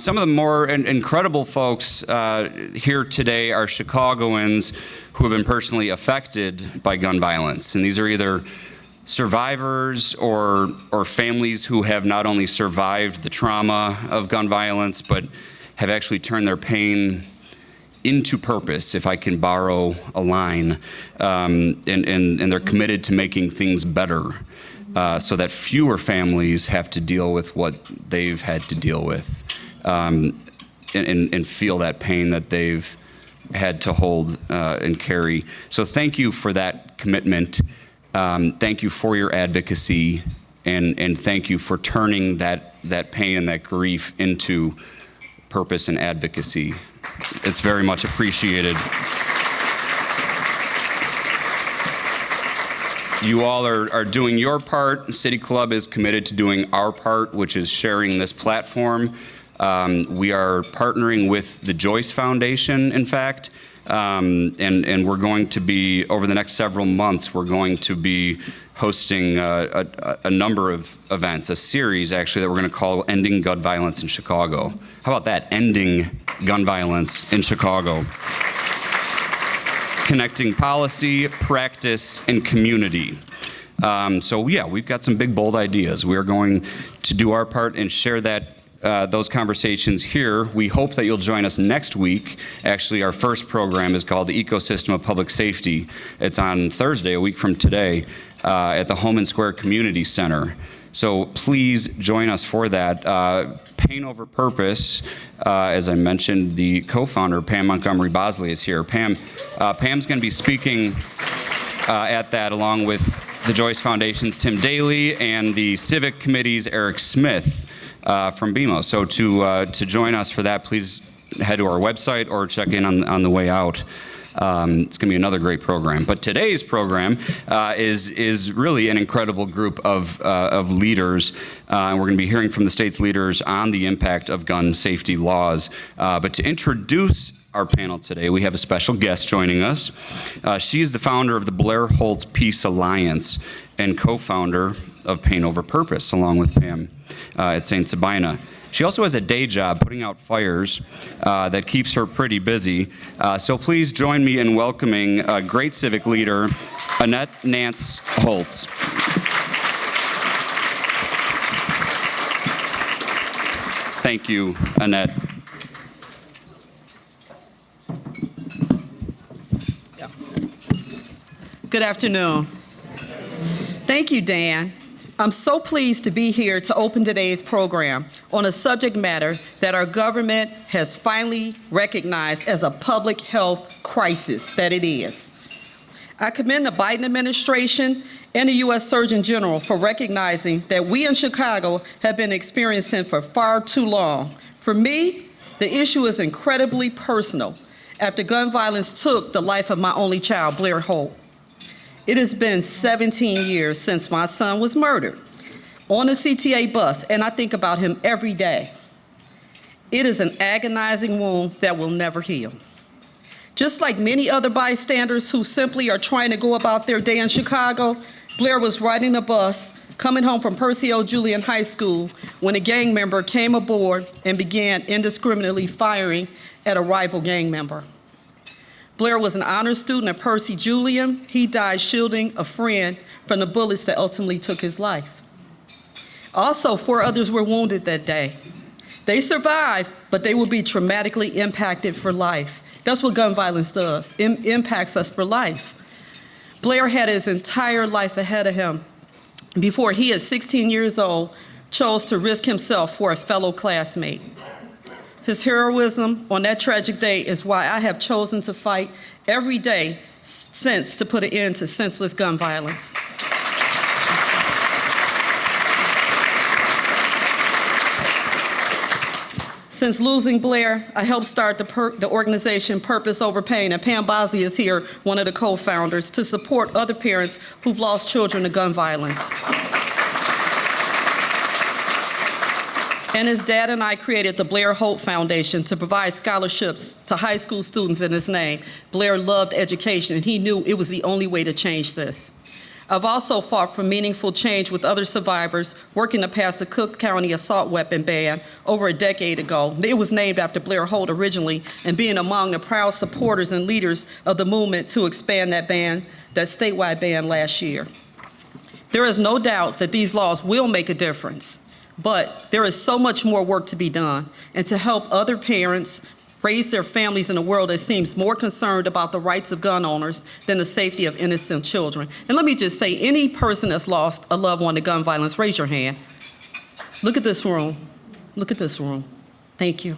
Some of the more incredible folks here today are Chicagoans who have been personally affected by gun violence. And these are either survivors or families who have not only survived the trauma of gun violence, but have actually turned their pain into purpose, if I can borrow a line, and they're committed to making things better so that fewer families have to deal with what they've had to deal with, and feel that pain that they've had to hold and carry. So thank you for that commitment. Thank you for your advocacy, and thank you for turning that pain and that grief into purpose and advocacy. It's very much appreciated. You all are doing your part. City Club is committed to doing our part, which is sharing this platform. We are partnering with the Joyce Foundation, in fact, and we're going to be, over the next several months, we're going to be hosting a number of events, a series actually that we're going to call Ending Gun Violence in Chicago. How about that? Ending Gun Violence in Chicago. Connecting policy, practice, and community. So yeah, we've got some big, bold ideas. We are going to do our part and share those conversations here. We hope that you'll join us next week. Actually, our first program is called the Ecosystem of Public Safety. It's on Thursday, a week from today, at the Harmon Square Community Center. So please join us for that. Pain Over Purpose, as I mentioned, the co-founder, Pam Montgomery Bosley, is here. Pam's going to be speaking at that along with the Joyce Foundation's Tim Daly and the Civic Committee's Eric Smith from BMO. So to join us for that, please head to our website or check in on the way out. It's going to be another great program. But today's program is really an incredible group of leaders. And we're going to be hearing from the state's leaders on the impact of gun safety laws. But to introduce our panel today, we have a special guest joining us. She is the founder of the Blair Holtz Peace Alliance and co-founder of Pain Over Purpose, along with Pam at St. Sabina. She also has a day job putting out fires that keeps her pretty busy. So please join me in welcoming a great civic leader, Annette Nance Holtz. Thank you, Annette. Good afternoon. Thank you, Dan. I'm so pleased to be here to open today's program on a subject matter that our government has finally recognized as a public health crisis that it is. I commend the Biden administration and the U.S. Surgeon General for recognizing that we in Chicago have been experiencing for far too long. For me, the issue is incredibly personal after gun violence took the life of my only child, Blair Holt. It has been 17 years since my son was murdered on a CTA bus, and I think about him every day. It is an agonizing wound that will never heal. Just like many other bystanders who simply are trying to go about their day in Chicago, Blair was riding a bus coming home from Percy O. Julian High School when a gang member came aboard and began indiscriminately firing at a rival gang member. Blair was an honor student at Percy Julian. He died shielding a friend from the bullets that ultimately took his life. Also, 4 others were wounded that day. They survived, but they will be traumatically impacted for life. That's what gun violence does. It impacts us for life. Blair had his entire life ahead of him before he, at 16 years old, chose to risk himself for a fellow classmate. His heroism on that tragic day is why I have chosen to fight every day since to put an end to senseless gun violence. Since losing Blair, I helped start the organization Purpose Over Pain, and Pam Bosley is here, one of the co-founders, to support other parents who've lost children to gun violence. And his dad and I created the Blair Holt Foundation to provide scholarships to high school students in his name. Blair loved education, and he knew it was the only way to change this. I've also fought for meaningful change with other survivors working to pass the Cook County assault weapon ban over a decade ago. It was named after Blair Holt originally, and being among the proud supporters and leaders of the movement to expand that ban, that statewide ban last year. There is no doubt that these laws will make a difference, but there is so much more work to be done, and to help other parents raise their families in a world that seems more concerned about the rights of gun owners than the safety of innocent children. And let me just say, any person that's lost a loved one to gun violence, raise your hand. Look at this room. Look at this room. Thank you.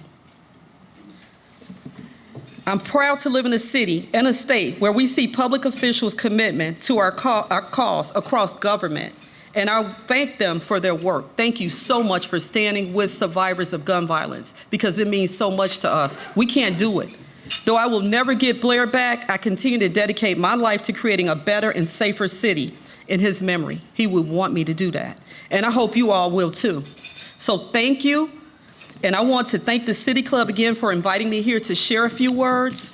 I'm proud to live in a city and a state where we see public officials' commitment to our cause across government, and I thank them for their work. Thank you so much for standing with survivors of gun violence, because it means so much to us. We can't do it. Though I will never get Blair back, I continue to dedicate my life to creating a better and safer city in his memory. He would want me to do that, and I hope you all will too. So thank you, and I want to thank the City Club again for inviting me here to share a few words.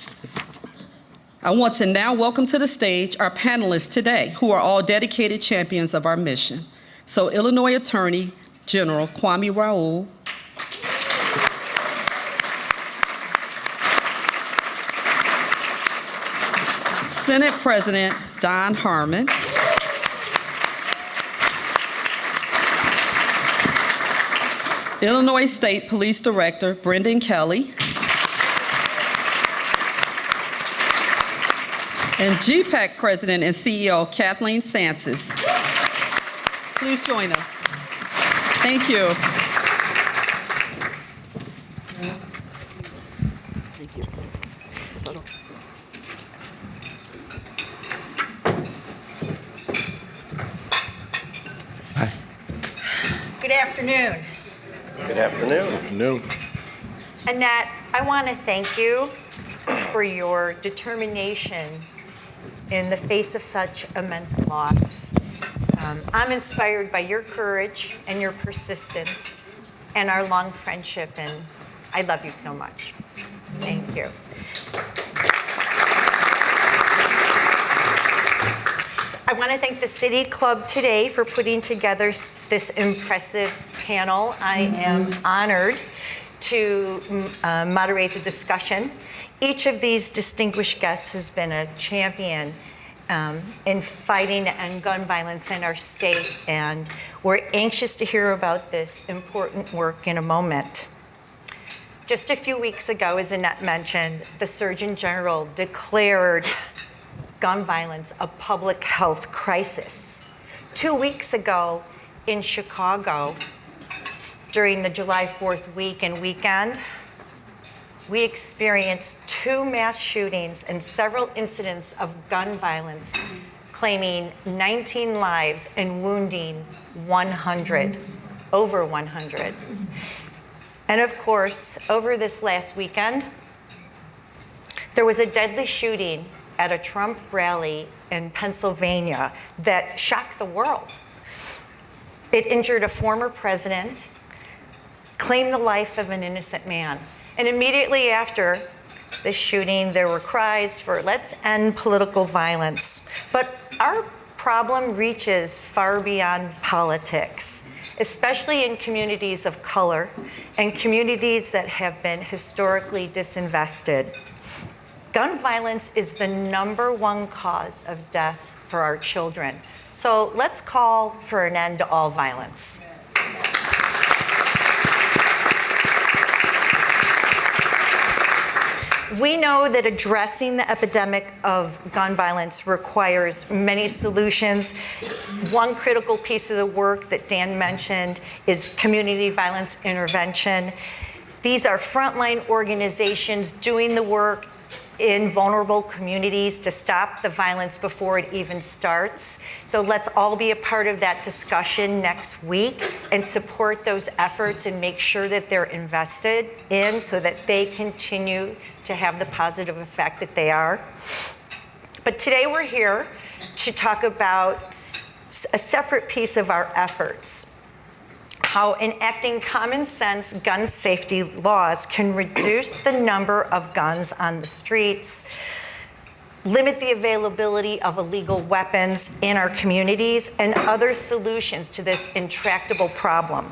I want to now welcome to the stage our panelists today, who are all dedicated champions of our mission. So Illinois Attorney General Kwame Raoul, Senate President Don Harmon, Illinois State Police Director Brendan Kelly, and G-PAC President and CEO Kathleen Sances. Please join us. Thank you. Thank you. Hi. Good afternoon. Good afternoon. Afternoon. Annette, I want to thank you for your determination in the face of such immense loss. I'm inspired by your courage and your persistence and our long friendship, and I love you so much. Thank you. I want to thank the City Club today for putting together this impressive panel. I am honored to moderate the discussion. Each of these distinguished guests has been a champion in fighting to end gun violence in our state, and we're anxious to hear about this important work in a moment. Just a few weeks ago, as Annette mentioned, the Surgeon General declared gun violence a public health crisis. 2 weeks ago in Chicago, during the July 4th week and weekend, we experienced 2 mass shootings and several incidents of gun violence, claiming 19 lives and wounding 100, over 100. And of course, over this last weekend, there was a deadly shooting at a Trump rally in Pennsylvania that shocked the world. It injured a former president, claimed the life of an innocent man. And immediately after the shooting, there were cries for let's end political violence. But our problem reaches far beyond politics, especially in communities of color and communities that have been historically disinvested. Gun violence is the #1 cause of death for our children. So let's call for an end to all violence. We know that addressing the epidemic of gun violence requires many solutions. One critical piece of the work that Dan mentioned is community violence intervention. These are frontline organizations doing the work in vulnerable communities to stop the violence before it even starts. So let's all be a part of that discussion next week and support those efforts and make sure that they're invested in so that they continue to have the positive effect that they are. But today we're here to talk about a separate piece of our efforts, how enacting common sense gun safety laws can reduce the number of guns on the streets, limit the availability of illegal weapons in our communities, and other solutions to this intractable problem.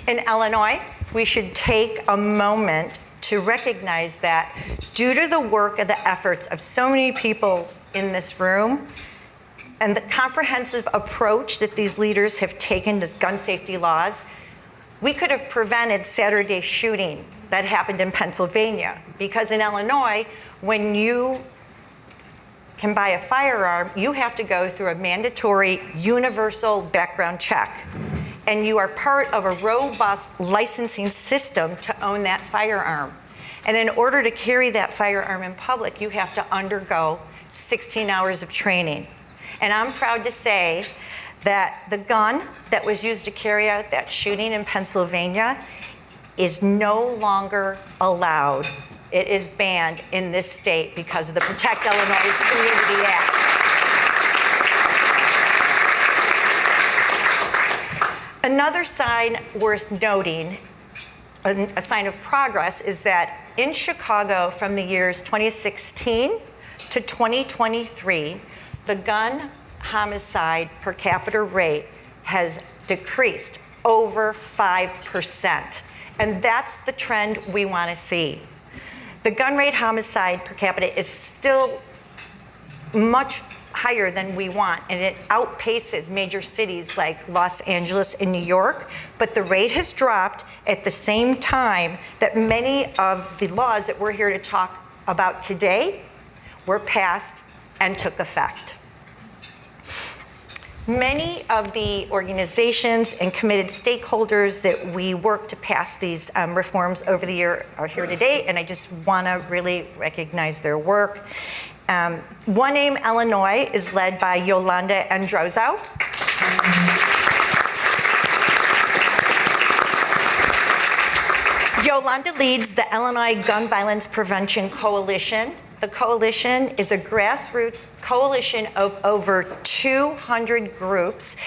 In Illinois, we should take a moment to recognize that due to the work and the efforts of so many people in this room and the comprehensive approach that these leaders have taken to gun safety laws, we could have prevented Saturday's shooting that happened in Pennsylvania. Because in Illinois, when you can buy a firearm, you have to go through a mandatory universal background check. And you are part of a robust licensing system to own that firearm. And in order to carry that firearm in public, you have to undergo 16 hours of training. And I'm proud to say that the gun that was used to carry out that shooting in Pennsylvania is no longer allowed. It is banned in this state because of the Protect Illinois Community Act. Another sign worth noting, a sign of progress, is that in Chicago from the years 2016 to 2023, the gun homicide per capita rate has decreased over 5%. And that's the trend we want to see. The gun rate homicide per capita is still much higher than we want, and it outpaces major cities like Los Angeles and New York, but the rate has dropped at the same time that many of the laws that we're here to talk about today were passed and took effect. Many of the organizations and committed stakeholders that we work to pass these reforms over the year are here today, and I just want to really recognize their work. One Aim Illinois is led by Yolanda Androzo. Yolanda leads the Illinois Gun Violence Prevention Coalition. The coalition is a grassroots coalition of over 200 groups,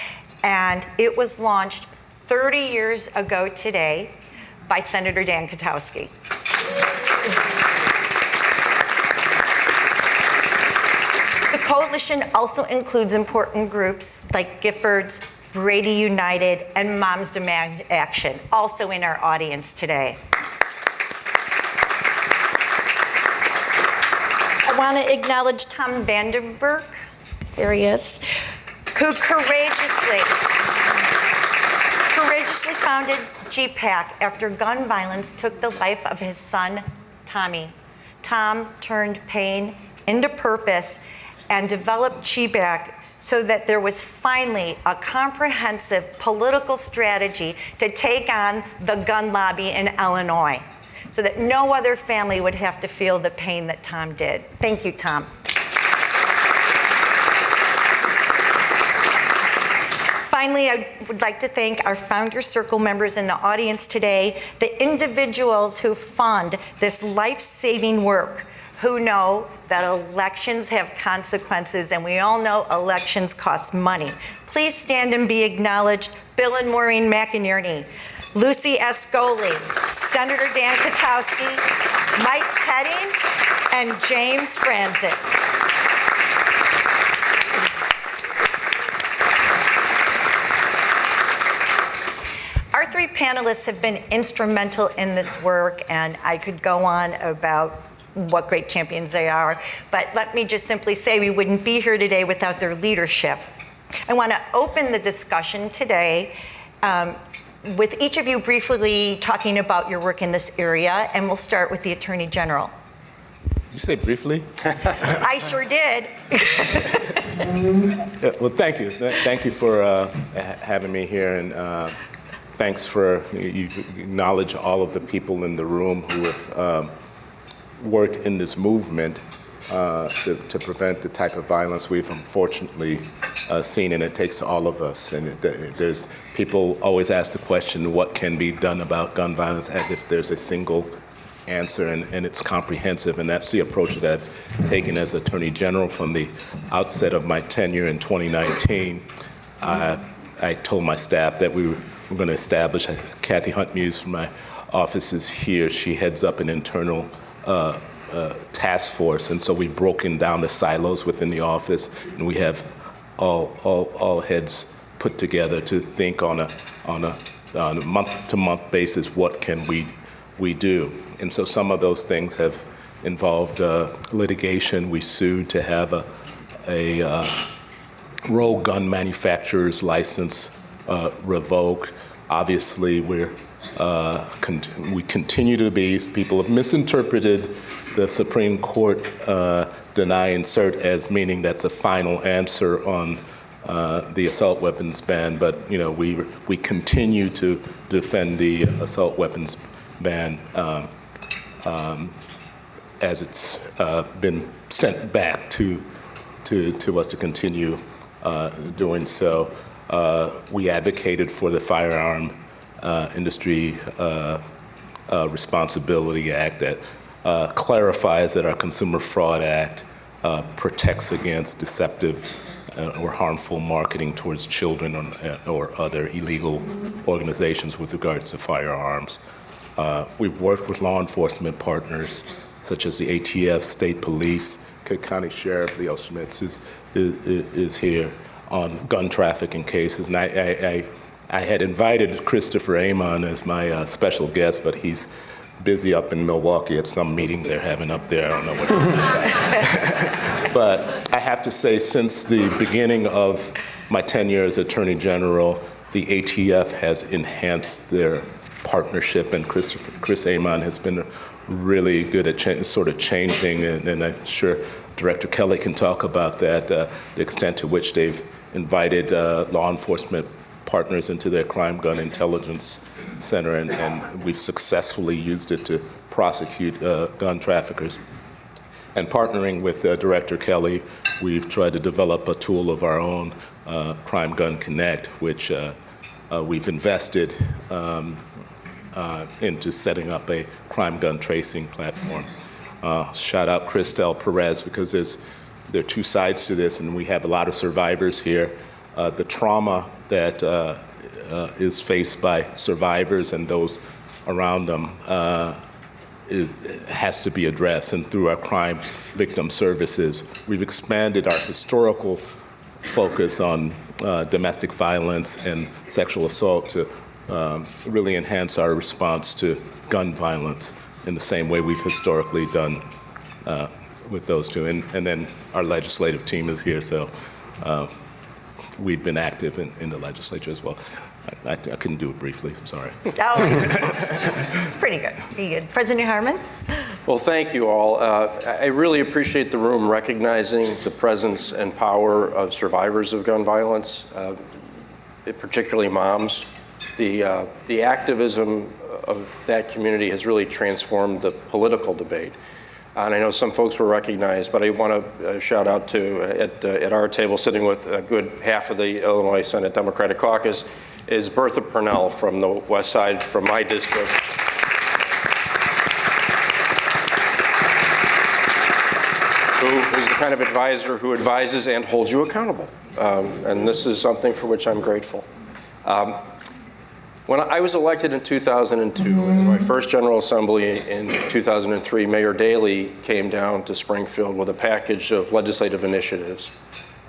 and it was launched 30 years ago today by Senator Dan Katowski. The coalition also includes important groups like Giffords, Brady United, and Moms Demand Action, also in our audience today. I want to acknowledge Tom Vandenberg, here he is, who courageously founded G-PAC after gun violence took the life of his son, Tommy. Tom turned pain into purpose and developed G-PAC so that there was finally a comprehensive political strategy to take on the gun lobby in Illinois, so that no other family would have to feel the pain that Tom did. Thank you, Tom. Finally, I would like to thank our Founders Circle members in the audience today, the individuals who fund this life-saving work, who know that elections have consequences, and we all know elections cost money. Please stand and be acknowledged. Bill and Maureen McInerney, Lucy Ascoli, Senator Dan Katowski, Mike Petting, and James Franzik. Our three panelists have been instrumental in this work, and I could go on about what great champions they are, but let me just simply say we wouldn't be here today without their leadership. I want to open the discussion today with each of you briefly talking about your work in this area, and we'll start with the Attorney General. You say briefly? I sure did. Yeah, well, thank you. Thank you for having me here, and thanks for, you acknowledge all of the people in the room who have worked in this movement to prevent the type of violence we've unfortunately seen, and it takes all of us. And there's people always ask the question, what can be done about gun violence, as if there's a single answer, and it's comprehensive, and that's the approach that I've taken as Attorney General from the outset of my tenure in 2019. I told my staff that we were going to establish, Kathy Hunt-Muse from my office is here, she heads up an internal task force, and so we've broken down the silos within the office, and we have all heads put together to think on a month-to-month basis, what can we do? And so some of those things have involved litigation. We sued to have a rogue gun manufacturer's license revoked. Obviously, we continue to be, people have misinterpreted the Supreme Court deny insert as meaning that's a final answer on the assault weapons ban, but we continue to defend the assault weapons ban as it's been sent back to us to continue doing so. We advocated for the Firearm Industry Responsibility Act that clarifies that our Consumer Fraud Act protects against deceptive or harmful marketing towards children or other illegal organizations with regards to firearms. We've worked with law enforcement partners such as the ATF, State Police, Cook County Sheriff Leo Schmitz is here on gun trafficking cases. And I had invited Christopher Amon as my special guest, but he's busy up in Milwaukee at some meeting they're having up there. I don't know what they're doing about. But I have to say, since the beginning of my tenure as Attorney General, the ATF has enhanced their partnership, and Chris Amon has been really good at sort of changing, and I'm sure Director Kelly can talk about that, the extent to which they've invited law enforcement partners into their crime gun intelligence center, and we've successfully used it to prosecute gun traffickers. And partnering with Director Kelly, we've tried to develop a tool of our own, Crime Gun Connect, which we've invested into setting up a crime gun tracing platform. Shout out Christel Perez, because there are two sides to this, and we have a lot of survivors here. The trauma that is faced by survivors and those around them has to be addressed, and through our crime victim services, we've expanded our historical focus on domestic violence and sexual assault to really enhance our response to gun violence in the same way we've historically done with those two. And then our legislative team is here, so we've been active in the legislature as well. I couldn't do it briefly, I'm sorry. Oh, it's pretty good, pretty good. President Harmon? Well, thank you all. I really appreciate the room recognizing the presence and power of survivors of gun violence, particularly moms. The activism of that community has really transformed the political debate. And I know some folks were recognized, but I want to shout out to, at our table, sitting with a good half of the Illinois Senate Democratic Caucus, is Bertha Purnell from the west side, from my district. Who is the kind of advisor who advises and holds you accountable. And this is something for which I'm grateful. When I was elected in 2002, in my first General Assembly in 2003, Mayor Daley came down to Springfield with a package of legislative initiatives.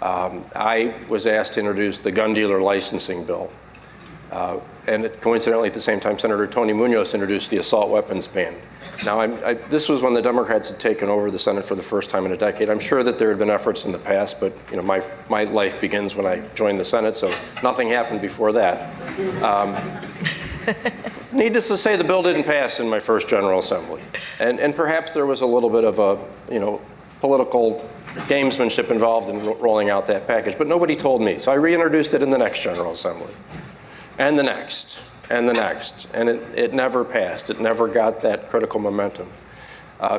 I was asked to introduce the gun dealer licensing bill. And coincidentally, at the same time, Senator Tony Munoz introduced the assault weapons ban. Now, this was when the Democrats had taken over the Senate for the first time in a decade. I'm sure that there had been efforts in the past, but my life begins when I joined the Senate, so nothing happened before that. Needless to say, the bill didn't pass in my first General Assembly, and perhaps there was a little bit of a political gamesmanship involved in rolling out that package, but nobody told me, so I reintroduced it in the next General Assembly. And the next, and the next, and it never passed. It never got that critical momentum.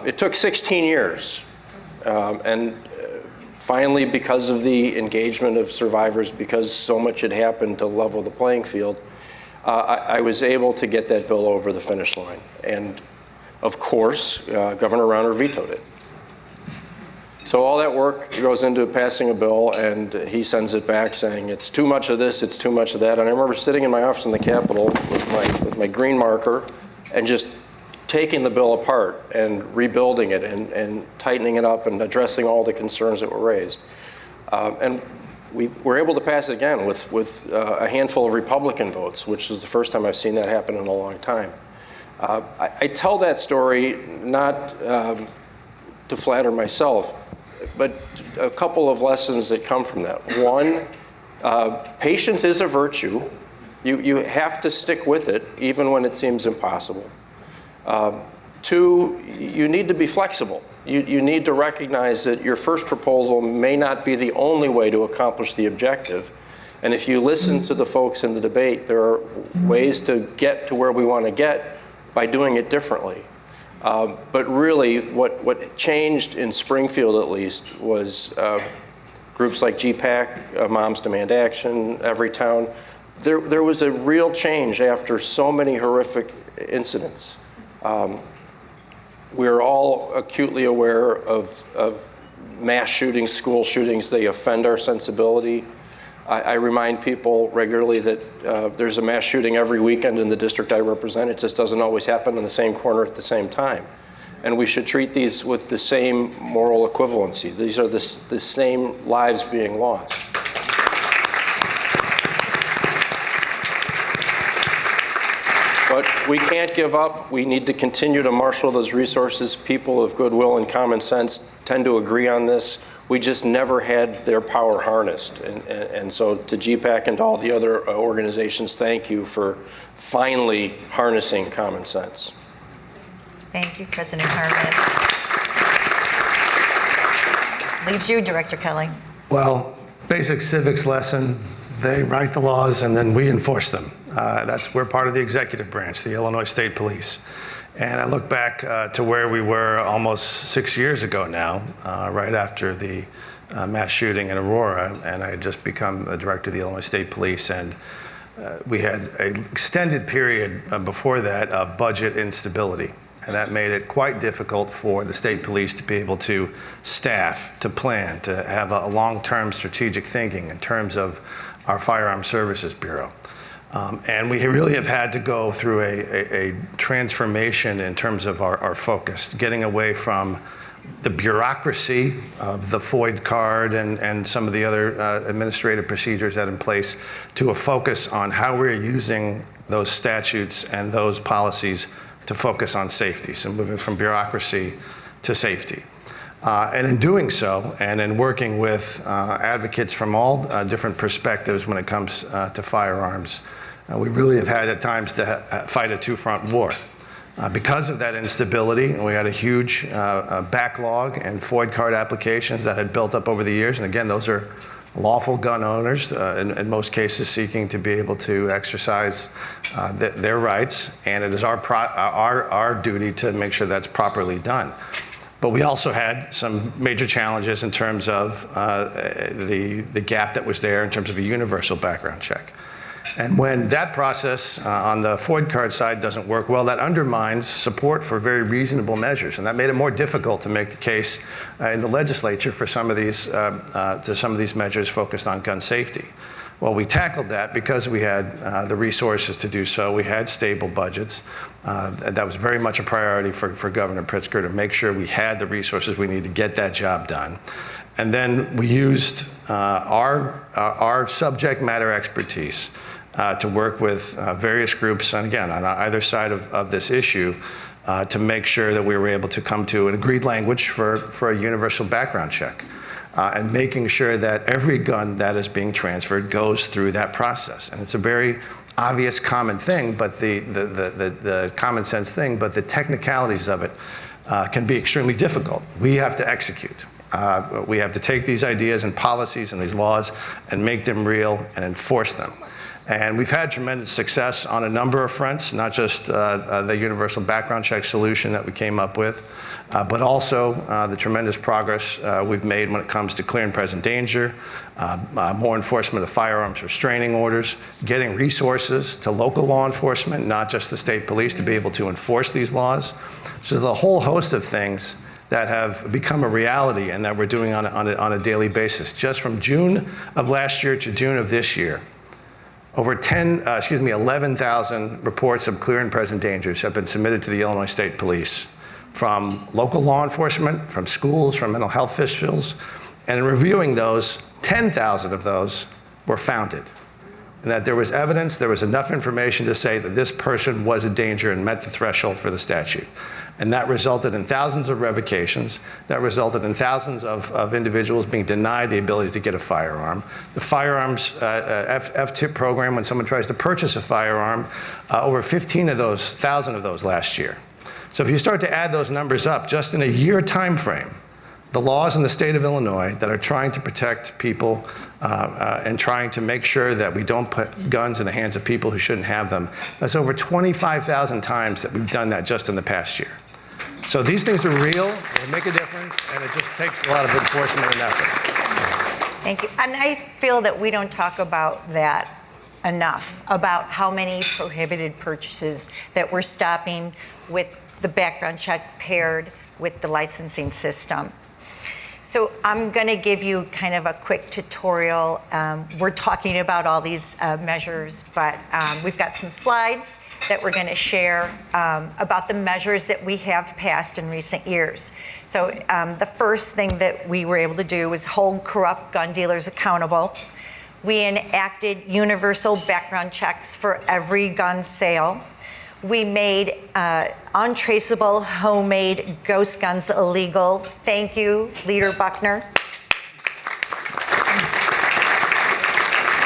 It took 16 years, and finally, because of the engagement of survivors, because so much had happened to level the playing field, I was able to get that bill over the finish line. And of course, Governor Rauner vetoed it. So all that work goes into passing a bill, and he sends it back saying, it's too much of this, it's too much of that. And I remember sitting in my office in the Capitol with my green marker and just taking the bill apart and rebuilding it and tightening it up and addressing all the concerns that were raised. And we were able to pass it again with a handful of Republican votes, which is the first time I've seen that happen in a long time. I tell that story not to flatter myself, but a couple of lessons that come from that. One, patience is a virtue. You have to stick with it, even when it seems impossible. Two, you need to be flexible. You need to recognize that your first proposal may not be the only way to accomplish the objective. And if you listen to the folks in the debate, there are ways to get to where we want to get by doing it differently. But really, what changed in Springfield, at least, was groups like G-PAC, Moms Demand Action, Everytown. There was a real change after so many horrific incidents. We're all acutely aware of mass shootings, school shootings. They offend our sensibility. I remind people regularly that there's a mass shooting every weekend in the district I represent. It just doesn't always happen in the same corner at the same time. And we should treat these with the same moral equivalency. These are the same lives being lost. But we can't give up. We need to continue to marshal those resources. People of goodwill and common sense tend to agree on this. We just never had their power harnessed. And so to G-PAC and to all the other organizations, thank you for finally harnessing common sense. Thank you, President Harmon. Leaves you, Director Kelly. Well, basic civics lesson, they write the laws and then we enforce them. We're part of the executive branch, the Illinois State Police. And I look back to where we were almost 6 years ago now, right after the mass shooting in Aurora, and I had just become the director of the Illinois State Police, and we had an extended period before that of budget instability. And that made it quite difficult for the state police to be able to staff, to plan, to have a long-term strategic thinking in terms of our Firearms Services Bureau. And we really have had to go through a transformation in terms of our focus, getting away from the bureaucracy of the FOID card and some of the other administrative procedures that are in place to a focus on how we're using those statutes and those policies to focus on safety. So moving from bureaucracy to safety. And in doing so, and in working with advocates from all different perspectives when it comes to firearms, we really have had at times to fight a two-front war. Because of that instability, we had a huge backlog and FOID card applications that had built up over the years. And again, those are lawful gun owners, in most cases seeking to be able to exercise their rights. And it is our duty to make sure that's properly done. But we also had some major challenges in terms of the gap that was there in terms of a universal background check. And when that process on the FOID card side doesn't work well, that undermines support for very reasonable measures. And that made it more difficult to make the case in the legislature for some of these measures focused on gun safety. Well, we tackled that because we had the resources to do so. We had stable budgets. That was very much a priority for Governor Pritzker to make sure we had the resources we need to get that job done. And then we used our subject matter expertise to work with various groups, and again, on either side of this issue, to make sure that we were able to come to an agreed language for a universal background check. And making sure that every gun that is being transferred goes through that process. And it's a very obvious common thing, but the common sense thing, but the technicalities of it can be extremely difficult. We have to execute. We have to take these ideas and policies and these laws and make them real and enforce them. And we've had tremendous success on a number of fronts, not just the universal background check solution that we came up with, but also the tremendous progress we've made when it comes to clear and present danger, more enforcement of firearms restraining orders, getting resources to local law enforcement, not just the state police, to be able to enforce these laws. So there's a whole host of things that have become a reality and that we're doing on a daily basis. Just from June of last year to June of this year, Over 11,000 reports of clear and present dangers have been submitted to the Illinois State Police from local law enforcement, from schools, from mental health officials, and in reviewing those, 10,000 of those were founded. And that there was evidence, there was enough information to say that this person was a danger and met the threshold for the statute. And that resulted in thousands of revocations. That resulted in thousands of individuals being denied the ability to get a firearm. The firearms F-tip program, when someone tries to purchase a firearm, over 15,000 of those last year. So if you start to add those numbers up, just in a year time frame, the laws in the state of Illinois that are trying to protect people and trying to make sure that we don't put guns in the hands of people who shouldn't have them, that's over 25,000 times that we've done that just in the past year. So these things are real, they make a difference, and it just takes a lot of enforcement and effort. Thank you. And I feel that we don't talk about that enough, about how many prohibited purchases that we're stopping with the background check paired with the licensing system. So I'm going to give you kind of a quick tutorial. We're talking about all these measures, but we've got some slides that we're going to share about the measures that we have passed in recent years. So the first thing that we were able to do was hold corrupt gun dealers accountable. We enacted universal background checks for every gun sale. We made untraceable homemade ghost guns illegal. Thank you, Leader Buckner.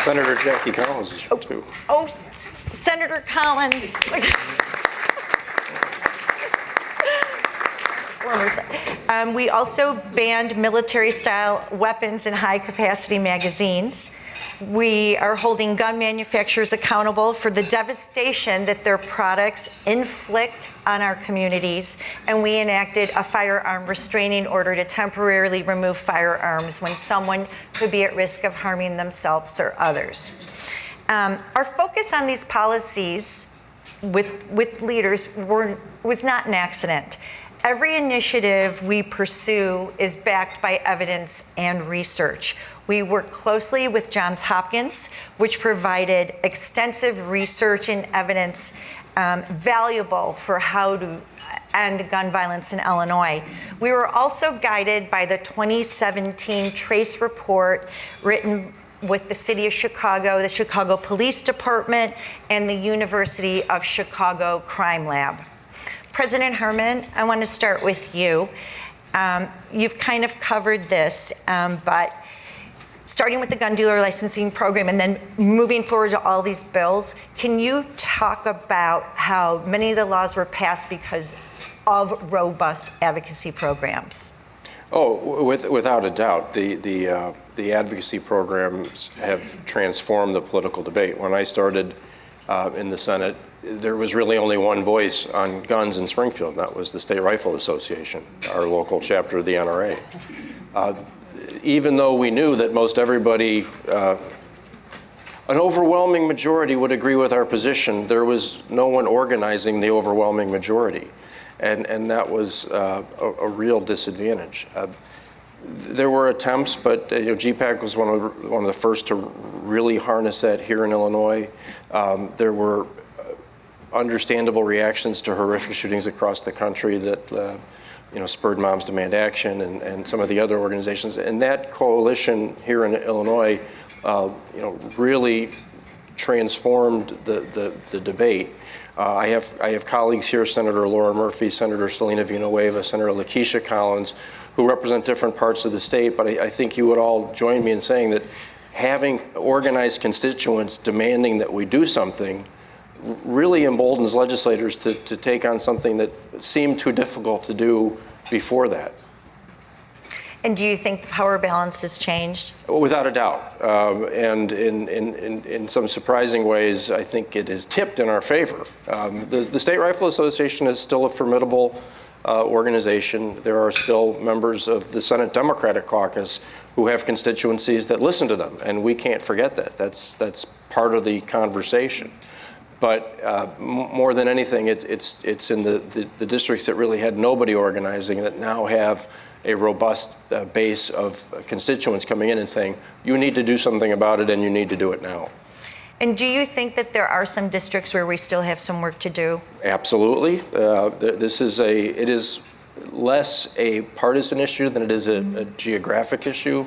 Senator Jackie Collins is here too. Oh, Senator Collins. We also banned military-style weapons in high-capacity magazines. We are holding gun manufacturers accountable for the devastation that their products inflict on our communities, and we enacted a firearm restraining order to temporarily remove firearms when someone could be at risk of harming themselves or others. Our focus on these policies with leaders was not an accident. Every initiative we pursue is backed by evidence and research. We work closely with Johns Hopkins, which provided extensive research and evidence valuable for how to end gun violence in Illinois. We were also guided by the 2017 Trace Report written with the City of Chicago, the Chicago Police Department, and the University of Chicago Crime Lab. President Harmon, I want to start with you. You've kind of covered this, but starting with the gun dealer licensing program and then moving forward to all these bills, can you talk about how many of the laws were passed because of robust advocacy programs? Oh, without a doubt, the advocacy programs have transformed the political debate. When I started in the Senate, there was really only one voice on guns in Springfield, and that was the State Rifle Association, our local chapter of the NRA. Even though we knew that most everybody, an overwhelming majority would agree with our position, there was no one organizing the overwhelming majority. And that was a real disadvantage. There were attempts, but G-PAC was one of the first to really harness that here in Illinois. There were understandable reactions to horrific shootings across the country that spurred Moms Demand Action and some of the other organizations. And that coalition here in Illinois, really transformed the debate. I have colleagues here, Senator Laura Murphy, Senator Selena Villanueva, Senator Lakeisha Collins, who represent different parts of the state, but I think you would all join me in saying that having organized constituents demanding that we do something really emboldens legislators to take on something that seemed too difficult to do before that. And do you think the power balance has changed? Without a doubt. And in some surprising ways, I think it is tipped in our favor. The State Rifle Association is still a formidable organization. There are still members of the Senate Democratic Caucus who have constituencies that listen to them, and we can't forget that. That's part of the conversation. But more than anything, it's in the districts that really had nobody organizing that now have a robust base of constituents coming in and saying, you need to do something about it and you need to do it now. And do you think that there are some districts where we still have some work to do? Absolutely. It is less a partisan issue than it is a geographic issue,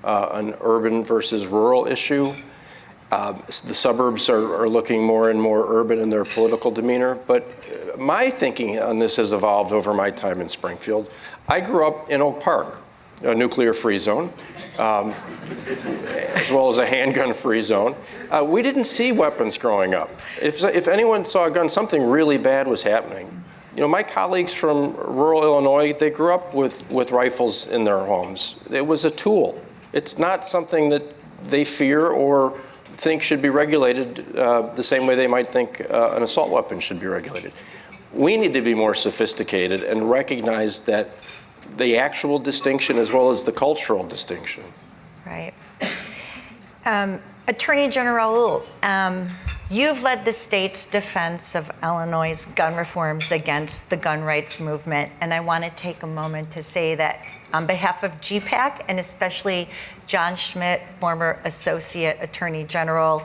an urban versus rural issue. The suburbs are looking more and more urban in their political demeanor, but my thinking on this has evolved over my time in Springfield. I grew up in Oak Park, a nuclear-free zone, as well as a handgun-free zone. We didn't see weapons growing up. If anyone saw a gun, something really bad was happening. You know, my colleagues from rural Illinois, they grew up with rifles in their homes. It was a tool. It's not something that they fear or think should be regulated the same way they might think an assault weapon should be regulated. We need to be more sophisticated and recognize that the actual distinction as well as the cultural distinction. Right. Attorney General Raoul, you've led the state's defense of Illinois' gun reforms against the gun rights movement, and I want to take a moment to say that on behalf of G-PAC and especially John Schmidt, former Associate Attorney General,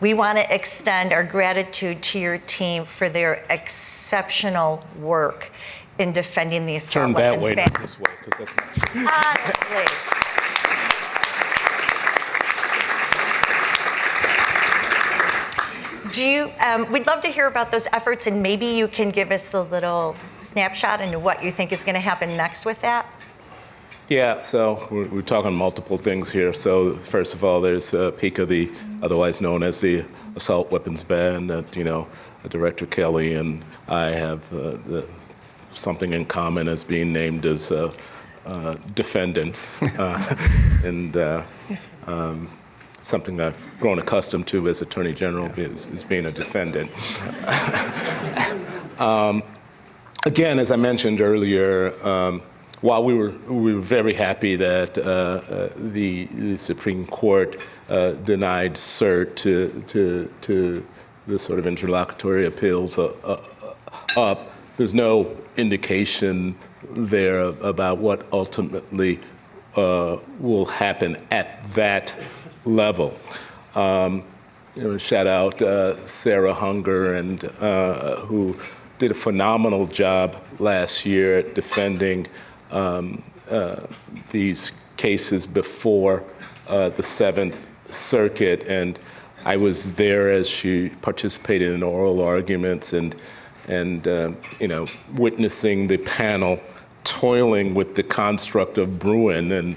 we want to extend our gratitude to your team for their exceptional work in defending the assault weapons ban. Turn that way, not this way, because that's not true. Honestly. We'd love to hear about those efforts, and maybe you can give us a little snapshot into what you think is going to happen next with that. Yeah, so we're talking multiple things here. So first of all, there's PICA, otherwise known as the assault weapons ban, that, Director Kelly and I have something in common as being named as defendants, and something I've grown accustomed to as Attorney General is being a defendant. Again, as I mentioned earlier, while we were very happy that the Supreme Court denied cert to the sort of interlocutory appeals up, there's no indication there about what ultimately will happen at that level. Shout out Sarah Hunger, and who did a phenomenal job last year at defending these cases before the Seventh Circuit, and I was there as she participated in oral arguments and witnessing the panel toiling with the construct of Bruin, and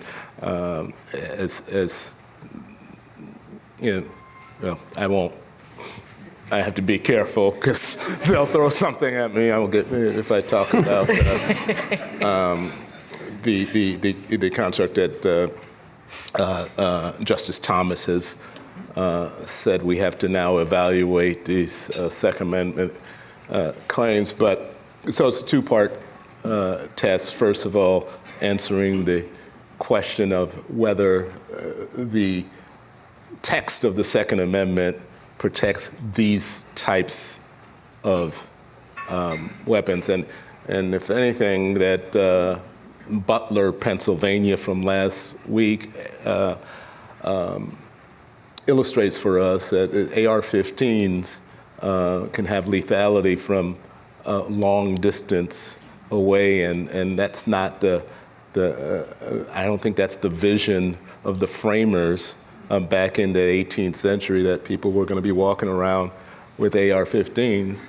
I have to be careful because they'll throw something at me. I will get if I talk about the construct that Justice Thomas has said we have to now evaluate these Second Amendment claims. But so it's a two-part test. First of all, answering the question of whether the text of the Second Amendment protects these types of weapons. And if anything, that Butler, Pennsylvania from last week illustrates for us that AR-15s can have lethality from long distance away, and that's not I don't think that's the vision of the framers back in the 18th century, that people were going to be walking around with AR-15s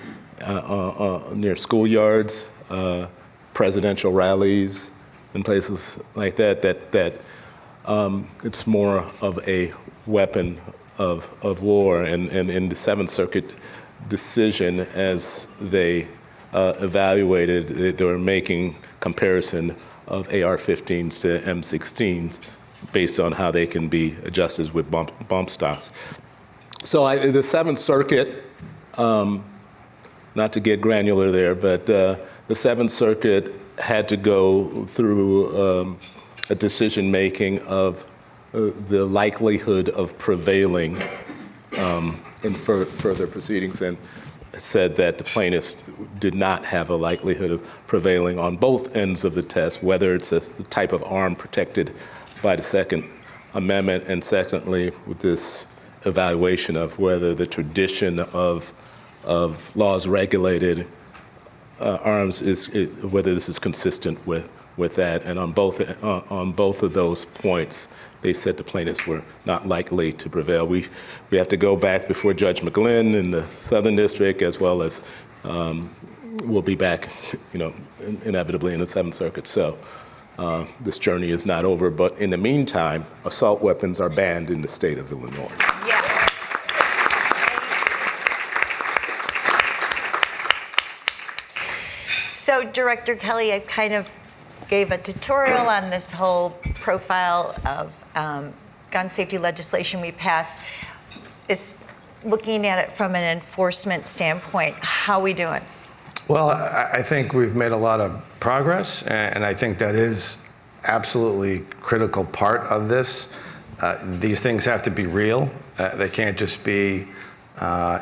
near schoolyards, presidential rallies, and places like that. It's more of a weapon of war. And in the Seventh Circuit decision, as they evaluated, they were making comparison of AR-15s to M16s based on how they can be adjusted with bump stocks. So the Seventh Circuit, not to get granular there, but the Seventh Circuit had to go through a decision-making of the likelihood of prevailing in further proceedings, and said that the plaintiffs did not have a likelihood of prevailing on both ends of the test, whether it's a type of arm protected by the Second Amendment, and secondly, with this evaluation of whether the tradition of laws regulated arms whether this is consistent with that. And on both of those points, they said the plaintiffs were not likely to prevail. We have to go back before Judge McGlynn in the Southern District, as well as we'll be back, inevitably in the Seventh Circuit. So this journey is not over. But in the meantime, assault weapons are banned in the state of Illinois. Yeah. So, Director Kelly, I kind of gave a tutorial on this whole profile of gun safety legislation we passed. Is looking at it from an enforcement standpoint, how are we doing? Well, I think we've made a lot of progress, and I think that is absolutely critical part of this. These things have to be real. They can't just be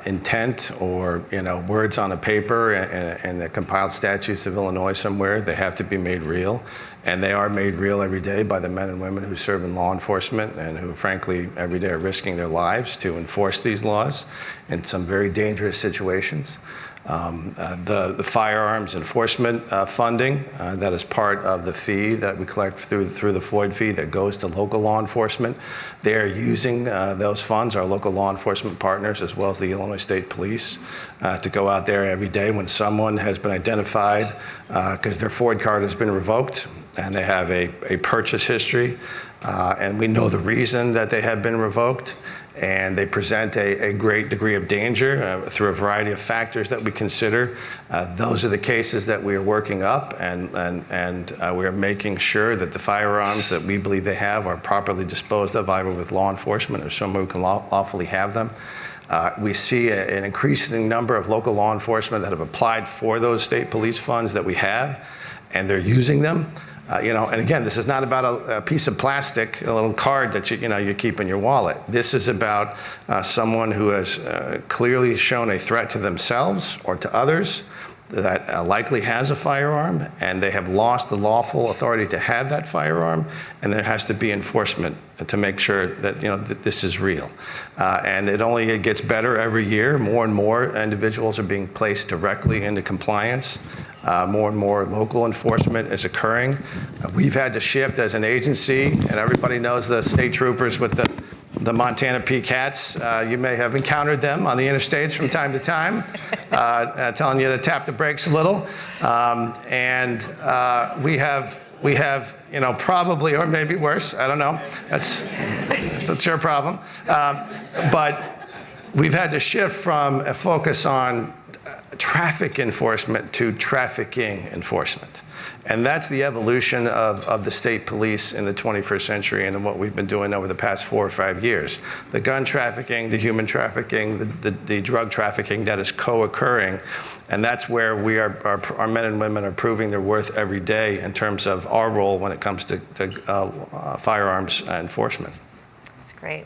intent or words on a paper and the compiled statutes of Illinois somewhere. They have to be made real, and they are made real every day by the men and women who serve in law enforcement and who, frankly, every day are risking their lives to enforce these laws in some very dangerous situations. The firearms enforcement funding that is part of the fee that we collect through the FOID fee that goes to local law enforcement. They are using those funds, our local law enforcement partners, as well as the Illinois State Police, to go out there every day when someone has been identified because their FOID card has been revoked and they have a purchase history, and we know the reason that they have been revoked. And they present a great degree of danger through a variety of factors that we consider. Those are the cases that we are working up, and we are making sure that the firearms that we believe they have are properly disposed of, either with law enforcement or someone who can lawfully have them. We see an increasing number of local law enforcement that have applied for those state police funds that we have, and they're using them. And again, this is not about a piece of plastic, a little card that you keep in your wallet. This is about someone who has clearly shown a threat to themselves or to others that likely has a firearm, and they have lost the lawful authority to have that firearm, and there has to be enforcement to make sure that that this is real. And it gets better every year. More and more individuals are being placed directly into compliance. More and more local enforcement is occurring. We've had to shift as an agency, and everybody knows the state troopers with the Montana P-Cats. You may have encountered them on the interstates from time to time, telling you to tap the brakes a little. We have, probably, or maybe worse, I don't know. That's your problem. But we've had to shift from a focus on traffic enforcement to trafficking enforcement. And that's the evolution of the state police in the 21st century and what we've been doing over the past 4 or 5 years. The gun trafficking, the human trafficking, the drug trafficking that is co-occurring. And that's where our men and women are proving their worth every day in terms of our role when it comes to firearms enforcement. That's great.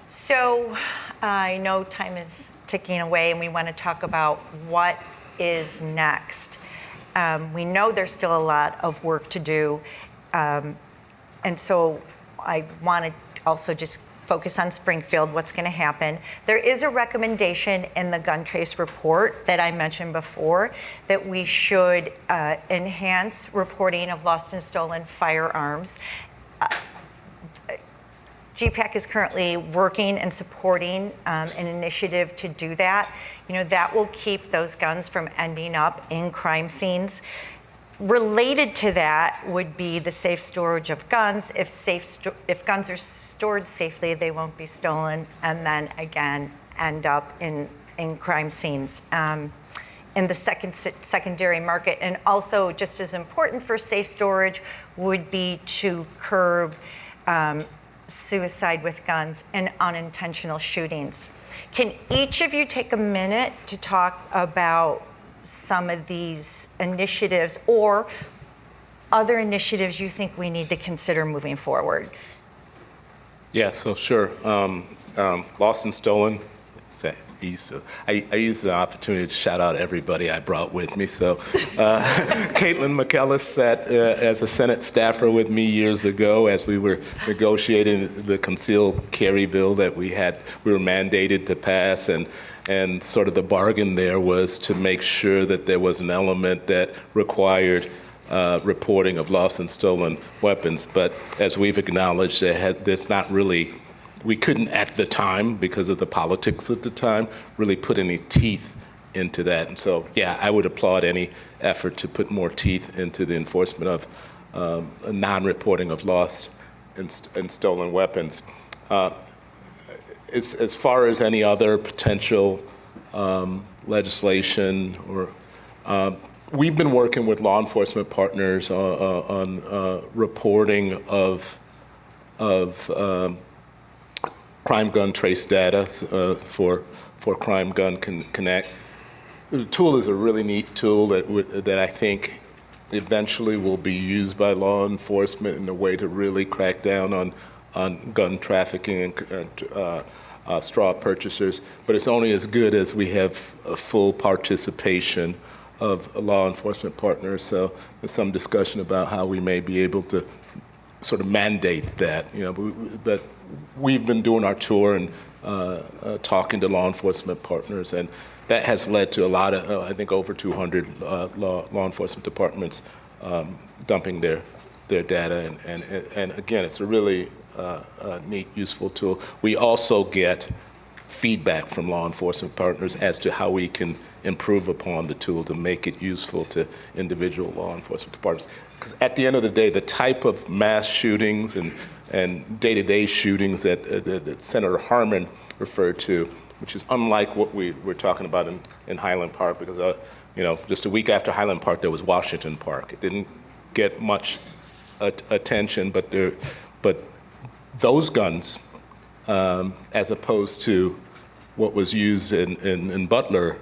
So I know time is ticking away, and we want to talk about what is next. We know there's still a lot of work to do, and so I want to also just focus on Springfield, what's going to happen. There is a recommendation in the gun trace report that I mentioned before that we should enhance reporting of lost and stolen firearms. G-PAC is currently working and supporting an initiative to do that. That will keep those guns from ending up in crime scenes. Related to that would be the safe storage of guns. If guns are stored safely, they won't be stolen and then again end up in crime scenes in the secondary market. And also, just as important for safe storage would be to curb suicide with guns and unintentional shootings. Can each of you take a minute to talk about some of these initiatives or other initiatives you think we need to consider moving forward? Yeah, so sure. Lost and stolen, I used the opportunity to shout out everybody I brought with me. So Caitlin McKellis sat as a Senate staffer with me years ago as we were negotiating the concealed carry bill that we were mandated to pass, and sort of the bargain there was to make sure that there was an element that required reporting of lost and stolen weapons. But as we've acknowledged, there's not really, we couldn't at the time, because of the politics at the time, really put any teeth into that. And so, yeah, I would applaud any effort to put more teeth into the enforcement of non-reporting of lost and stolen weapons. As far as any other potential legislation, or we've been working with law enforcement partners on reporting of crime gun trace data for Crime Gun Connect. The tool is a really neat tool that I think eventually will be used by law enforcement in a way to really crack down on gun trafficking and straw purchasers. But it's only as good as we have a full participation of law enforcement partners. So there's some discussion about how we may be able to sort of mandate that, but we've been doing our tour and talking to law enforcement partners, and that has led to a lot of, I think, over 200 law enforcement departments dumping their data, and again, it's a really neat, useful tool. We also get feedback from law enforcement partners as to how we can improve upon the tool to make it useful to individual law enforcement departments. Because at the end of the day, the type of mass shootings and day-to-day shootings that Senator Harmon referred to, which is unlike what we're talking about in Highland Park, because just a week after Highland Park, there was Washington Park. It didn't get much attention, but those guns, as opposed to what was used in Butler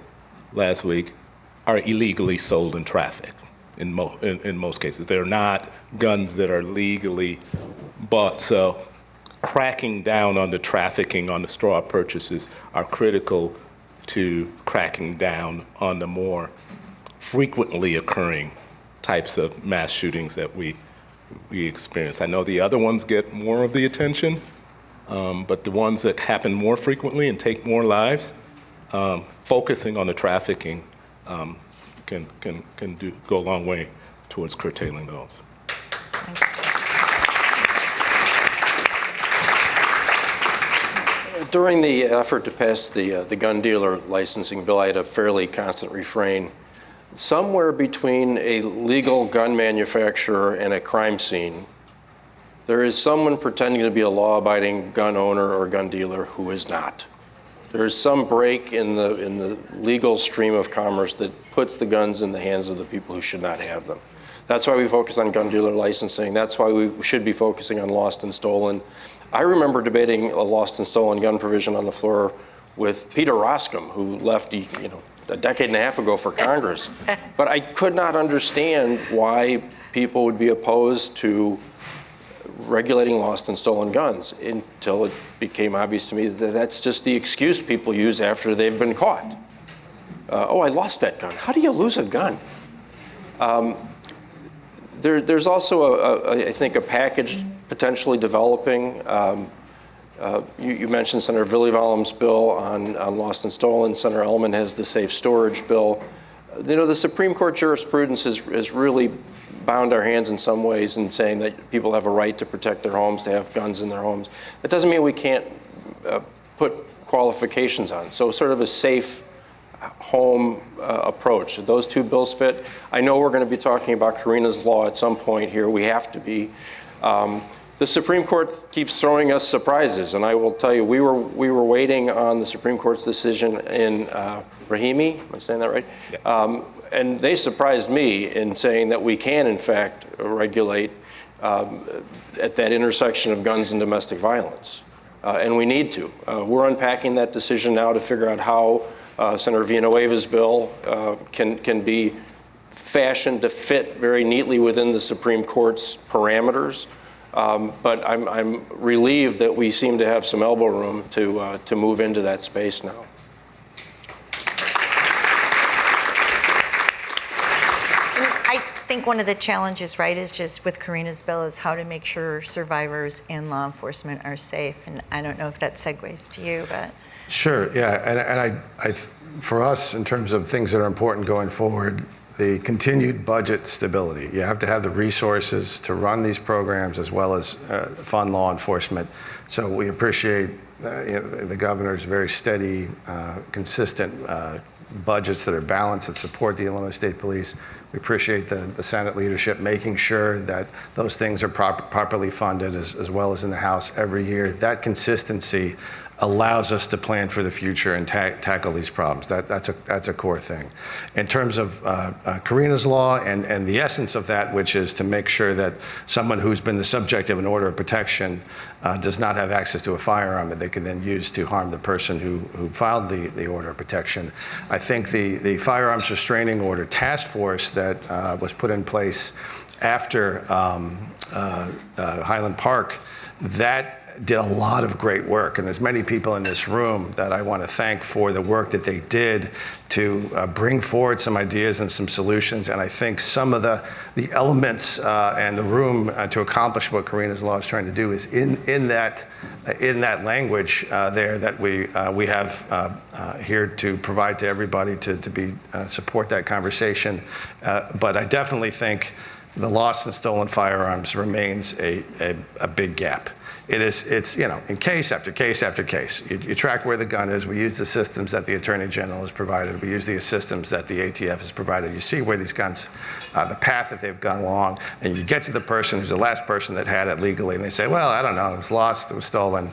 last week, are illegally sold and trafficked in most cases. They're not guns that are legally bought. So cracking down on the trafficking, on the straw purchases, are critical to cracking down on the more frequently occurring types of mass shootings that we experience. I know the other ones get more of the attention, but the ones that happen more frequently and take more lives, focusing on the trafficking can go a long way towards curtailing those. During the effort to pass the gun dealer licensing bill, I had a fairly constant refrain. Somewhere between a legal gun manufacturer and a crime scene, there is someone pretending to be a law-abiding gun owner or gun dealer who is not. There is some break in the legal stream of commerce that puts the guns in the hands of the people who should not have them. That's why we focus on gun dealer licensing. That's why we should be focusing on lost and stolen. I remember debating a lost and stolen gun provision on the floor with Peter Roscom, who left a decade and a half ago for Congress. But I could not understand why people would be opposed to regulating lost and stolen guns until it became obvious to me that that's just the excuse people use after they've been caught. Oh, I lost that gun. How do you lose a gun? There's also, I think, a package potentially developing. You mentioned Senator Villivalum's bill on lost and stolen. Senator Ellman has the safe storage bill. The Supreme Court jurisprudence has really bound our hands in some ways in saying that people have a right to protect their homes, to have guns in their homes. That doesn't mean we can't put qualifications on. So sort of a safe home approach. Those two bills fit. I know we're going to be talking about Karina's Law at some point here. We have to be. The Supreme Court keeps throwing us surprises, and I will tell you, we were waiting on the Supreme Court's decision in Rahimi. Am I saying that right? Yeah. And they surprised me in saying that we can, in fact, regulate at that intersection of guns and domestic violence, and we need to. We're unpacking that decision now to figure out how Senator Villanueva's bill can be fashioned to fit very neatly within the Supreme Court's parameters. But I'm relieved that we seem to have some elbow room to move into that space now. think one of the challenges, right, is just with Karina's bill is how to make sure survivors and law enforcement are safe. And I don't know if that segues to you, but. Sure, yeah, and for us, in terms of things that are important going forward, the continued budget stability. You have to have the resources to run these programs as well as fund law enforcement. So we appreciate the governor's very steady, consistent budgets that are balanced, that support the Illinois State Police. We appreciate the Senate leadership making sure that those things are properly funded as well as in the House every year. That consistency allows us to plan for the future and tackle these problems. That's a core thing. In terms of Karina's law and the essence of that, which is to make sure that someone who's been the subject of an order of protection does not have access to a firearm that they can then use to harm the person who filed the order of protection. I think the Firearms Restraining Order Task Force that was put in place after Highland Park, that did a lot of great work, and there's many people in this room that I want to thank for the work that they did to bring forward some ideas and some solutions. And I think some of the elements and the room to accomplish what Karina's law is trying to do is in that language there that we have here to provide to everybody to support that conversation. But I definitely think the lost and stolen firearms remains a big gap. It's in case after case after case. You track where the gun is. We use the systems that the Attorney General has provided. We use the systems that the ATF has provided. You see where these guns, the path that they've gone along, and you get to the person who's the last person that had it legally, and they say, well, I don't know, it was lost, it was stolen.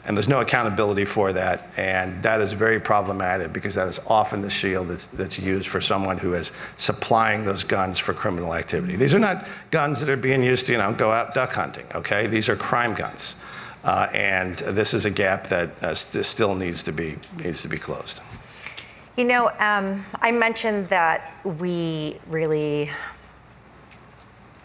And there's no accountability for that, and that is very problematic because that is often the shield that's used for someone who is supplying those guns for criminal activity. These are not guns that are being used to, go out duck hunting, okay? These are crime guns, and this is a gap that still needs to be closed. I mentioned that we really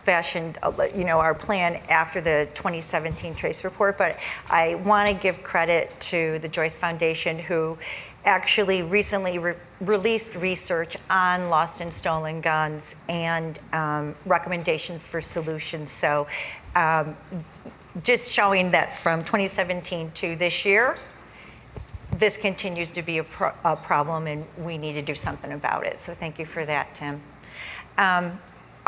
fashioned, our plan after the 2017 Trace Report, but I want to give credit to the Joyce Foundation, who actually recently released research on lost and stolen guns and recommendations for solutions. So just showing that from 2017 to this year, this continues to be a problem, and we need to do something about it. So thank you for that, Tim.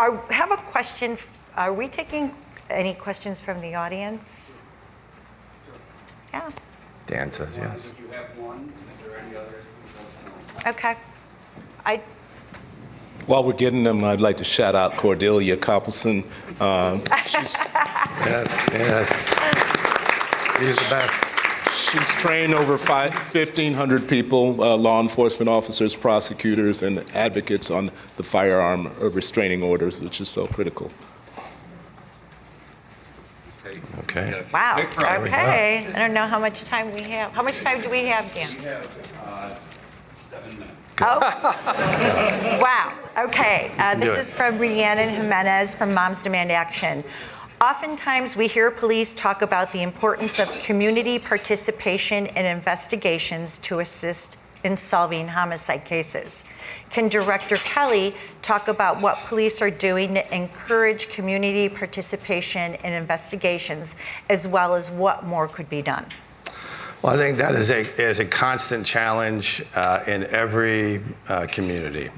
I have a question. Are we taking any questions from the audience? Yeah. Dan says yes. If you have one, if there are any others, please let us know. Okay. While we're getting them, I'd like to shout out Cordelia Coppelson. Yes. He's the best. She's trained over 1,500 people, law enforcement officers, prosecutors, and advocates on the firearm restraining orders, which is so critical. Okay. Wow. Quick fire. Okay. I don't know how much time we have. How much time do we have, Dan? We have 7 minutes. Oh. Wow. Okay. This is from Rhiannon Jimenez from Moms Demand Action. Oftentimes, we hear police talk about the importance of community participation in investigations to assist in solving homicide cases. Can Director Kelly talk about what police are doing to encourage community participation in investigations, as well as what more could be done? Well, I think that is a constant challenge in every community.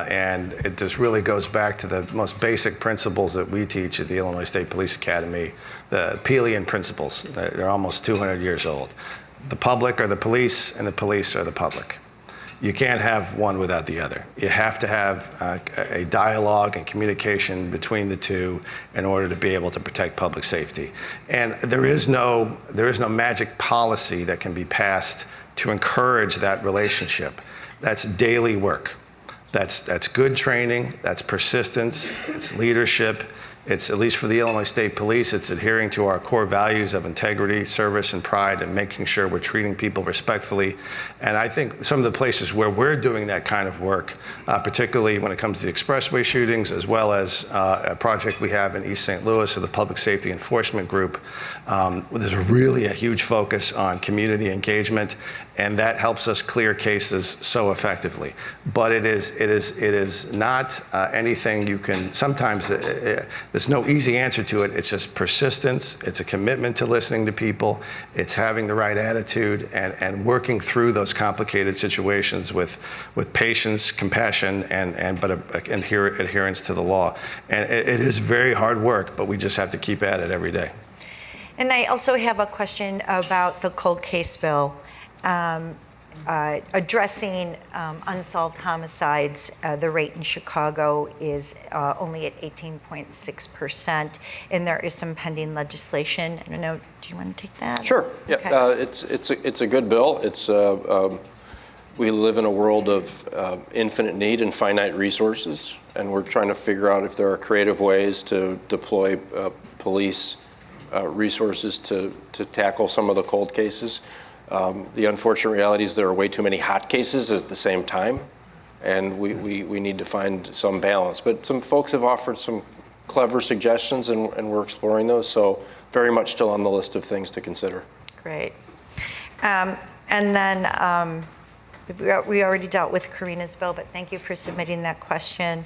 And it just really goes back to the most basic principles that we teach at the Illinois State Police Academy, the Peelian principles. They're almost 200 years old. The public are the police, and the police are the public. You can't have one without the other. You have to have a dialogue and communication between the two in order to be able to protect public safety. And there is no magic policy that can be passed to encourage that relationship. That's daily work. That's good training, that's persistence, it's leadership. It's, at least for the Illinois State Police, it's adhering to our core values of integrity, service, and pride, and making sure we're treating people respectfully. And I think some of the places where we're doing that kind of work, particularly when it comes to the expressway shootings, as well as a project we have in East St. Louis of the Public Safety Enforcement Group, there's really a huge focus on community engagement and that helps us clear cases so effectively. But it is not anything you can, sometimes there's no easy answer to it. It's just persistence, it's a commitment to listening to people, it's having the right attitude, and working through those complicated situations with patience, compassion, but adherence to the law. And it is very hard work, but we just have to keep at it every day. And I also have a question about the cold case bill. Addressing unsolved homicides, the rate in Chicago is only at 18.6%, and there is some pending legislation. I don't know, do you want to take that? Sure. Yeah. Okay. It's a good bill. We live in a world of infinite need and finite resources, and we're trying to figure out if there are creative ways to deploy police resources to tackle some of the cold cases. The unfortunate reality is there are way too many hot cases at the same time, and we need to find some balance. But some folks have offered some clever suggestions, and we're exploring those, so very much still on the list of things to consider. Great. And then we already dealt with Karina's bill, but thank you for submitting that question.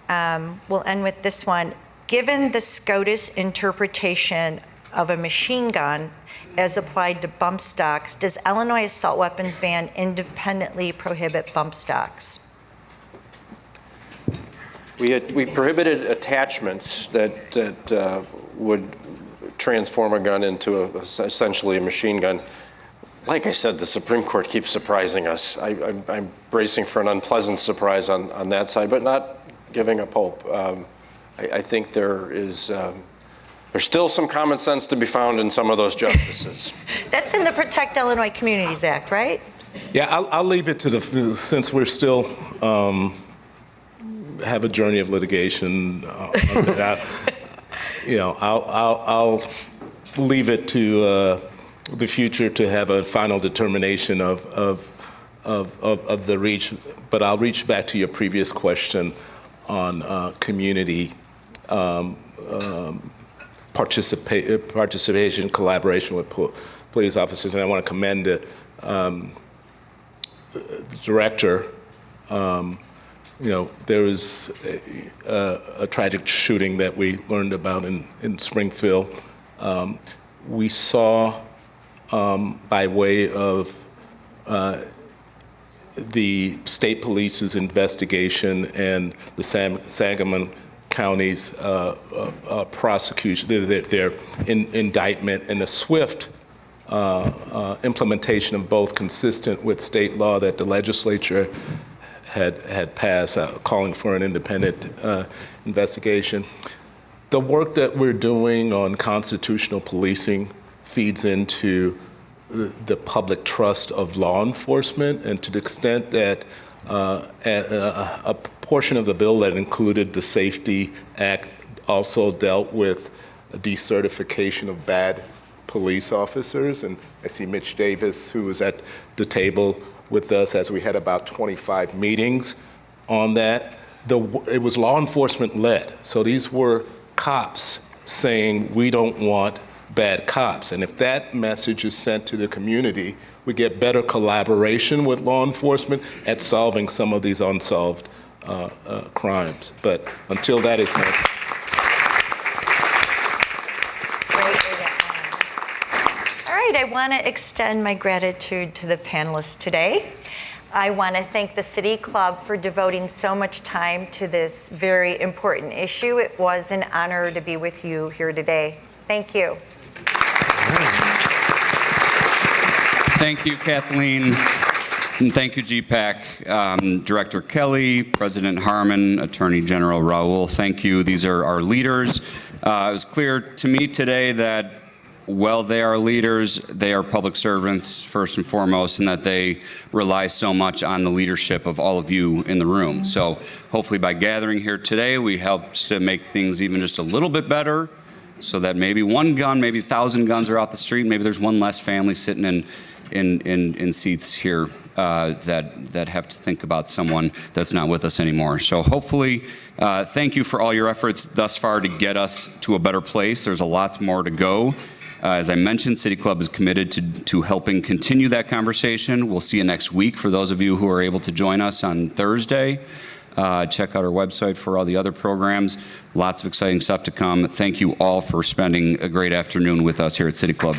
We'll end with this one. Given the SCOTUS interpretation of a machine gun as applied to bump stocks, does Illinois assault weapons ban independently prohibit bump stocks? We prohibited attachments that would transform a gun into essentially a machine gun. Like I said, the Supreme Court keeps surprising us. I'm bracing for an unpleasant surprise on that side, but not giving up hope. I think there's still some common sense to be found in some of those justices. That's in the Protect Illinois Communities Act, right? Yeah, I'll leave it to since we're still have a journey of litigation. I'll leave it to the future to have a final determination of the reach. But I'll reach back to your previous question on community participation, collaboration with police officers, and I want to commend the director. There was a tragic shooting that we learned about in Springfield. We saw, by way of the state police's investigation and the Sangamon County's prosecution, their indictment, and the swift implementation of both, consistent with state law that the legislature had passed, calling for an independent investigation. The work that we're doing on constitutional policing feeds into the public trust of law enforcement, and to the extent that a portion of the bill that included the Safety Act also dealt with a decertification of bad police officers. And I see Mitch Davis, who was at the table with us as we had about 25 meetings on that. It was law enforcement led. So these were cops saying, we don't want bad cops. And if that message is sent to the community, we get better collaboration with law enforcement at solving some of these unsolved crimes. But until that is met. All right, I want to extend my gratitude to the panelists today. I want to thank the City Club for devoting so much time to this very important issue. It was an honor to be with you here today. Thank you. Thank you, Kathleen. And thank you, G-PAC. Director Kelly, President Harmon, Attorney General Raoul, thank you. These are our leaders. It was clear to me today that while they are leaders, they are public servants first and foremost, and that they rely so much on the leadership of all of you in the room. So hopefully by gathering here today, we helped to make things even just a little bit better, so that maybe one gun, maybe 1,000 guns are out the street, maybe there's one less family sitting in seats here that have to think about someone that's not with us anymore. So hopefully, thank you for all your efforts thus far to get us to a better place. There's a lot more to go. As I mentioned, City Club is committed to helping continue that conversation. We'll see you next week. For those of you who are able to join us on Thursday, check out our website for all the other programs. Lots of exciting stuff to come. Thank you all for spending a great afternoon with us here at City Club.